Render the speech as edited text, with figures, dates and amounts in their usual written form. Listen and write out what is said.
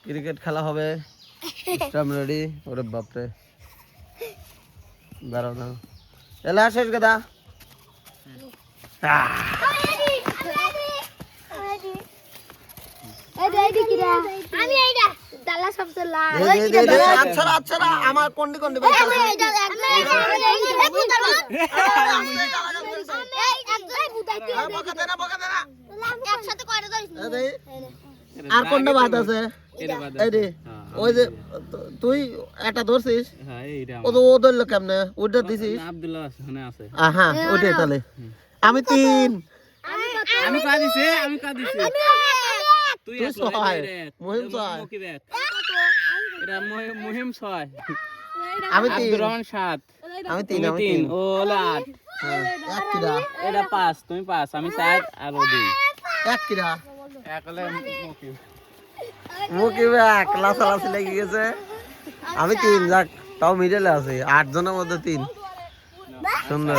cricket খেলা হবে stump ready ওরে বাপরে দাঁড়াও না এলা শেষ গাদা আমি এইটা দালা সবচেয়ে লাল আচ্ছা আচ্ছা আমার কোনটি কোনটি ভাই একসাথে কয়টা ধরিস আর কোনটা বাদ আছে এই রে ওই যে তুই এটা ধরছিস হ্যাঁ এইটা ও তো ও ধরলো কেমনে ওটা দিছিস আব্দুল্লাহ ওখানে আছে হ্যাঁ ওটাই তাহলে আমি 3 আমি কা দিছি তুই তুই 6 মহিম 6 এটা মুহিম 6 আমি 3 আব্দুর রহমান 7 আমি 3 আমি 3 ও হলো 8 এক কিরা এটা 5 তুমি 5 আমি 4 আর ও 2 এক কিরা এক হলো মুকিব মুকিবে ক্লাস ক্লাস লেগে গেছে আমি 3 যাক তাও মিডলে আছে 8 জনের মধ্যে 3 সুন্দর